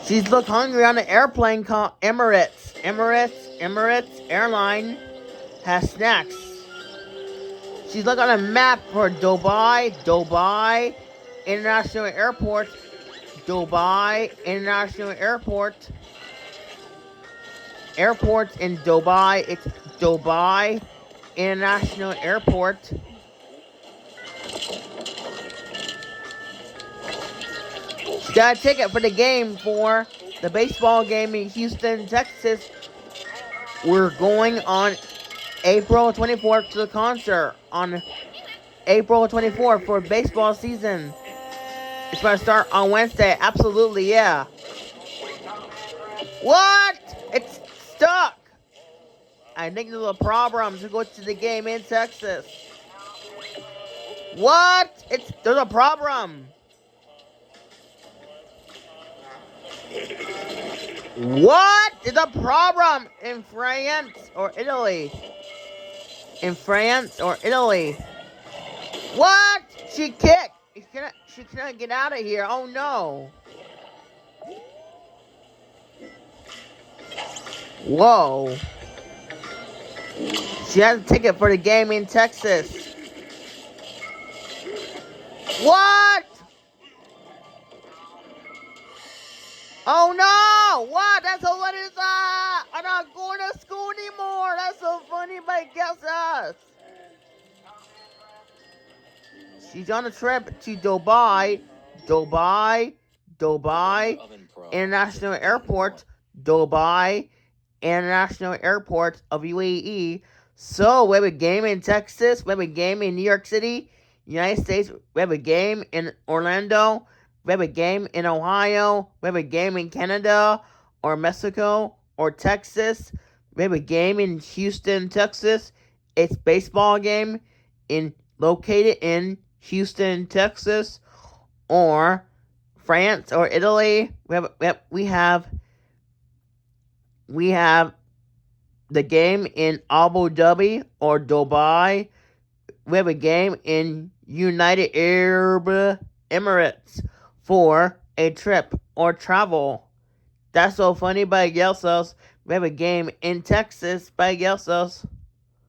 She's looked hungry on an airplane called Emirates. Emirates airline has snacks. She's looking on a map for Dubai International Airport. Dubai International Airport. Airports in Dubai. It's Dubai International Airport. She got a ticket for the game for the baseball game in Houston, Texas. We're going on April 24th to the concert on April 24th for baseball season. It's going to start on Wednesday. Absolutely, yeah. What? It's stuck. I think there's a problem to go to the game in Texas. What? There's a problem. What is a problem in France or Italy? In France or Italy? What? She kicked. She cannot get out of here. Oh no. Whoa. She has a ticket for the game in Texas. What? Oh no! What? That's hilarious! I'm not going to school anymore! That's so funny, but guess us! She's on a trip to Dubai International Airport, Dubai International Airport of UAE. So, we have a game in Texas, we have a game in New York City, United States, we have a game in Orlando, we have a game in Ohio, we have a game in Canada, or Mexico, or Texas, we have a game in Houston, Texas. It's a baseball game located in Houston, Texas, or France or Italy. We have the game in Abu Dhabi or Dubai. We have a game in United Arab Emirates for a trip or travel. That's so funny by Gelsos. We have a game in Texas by Gelsos.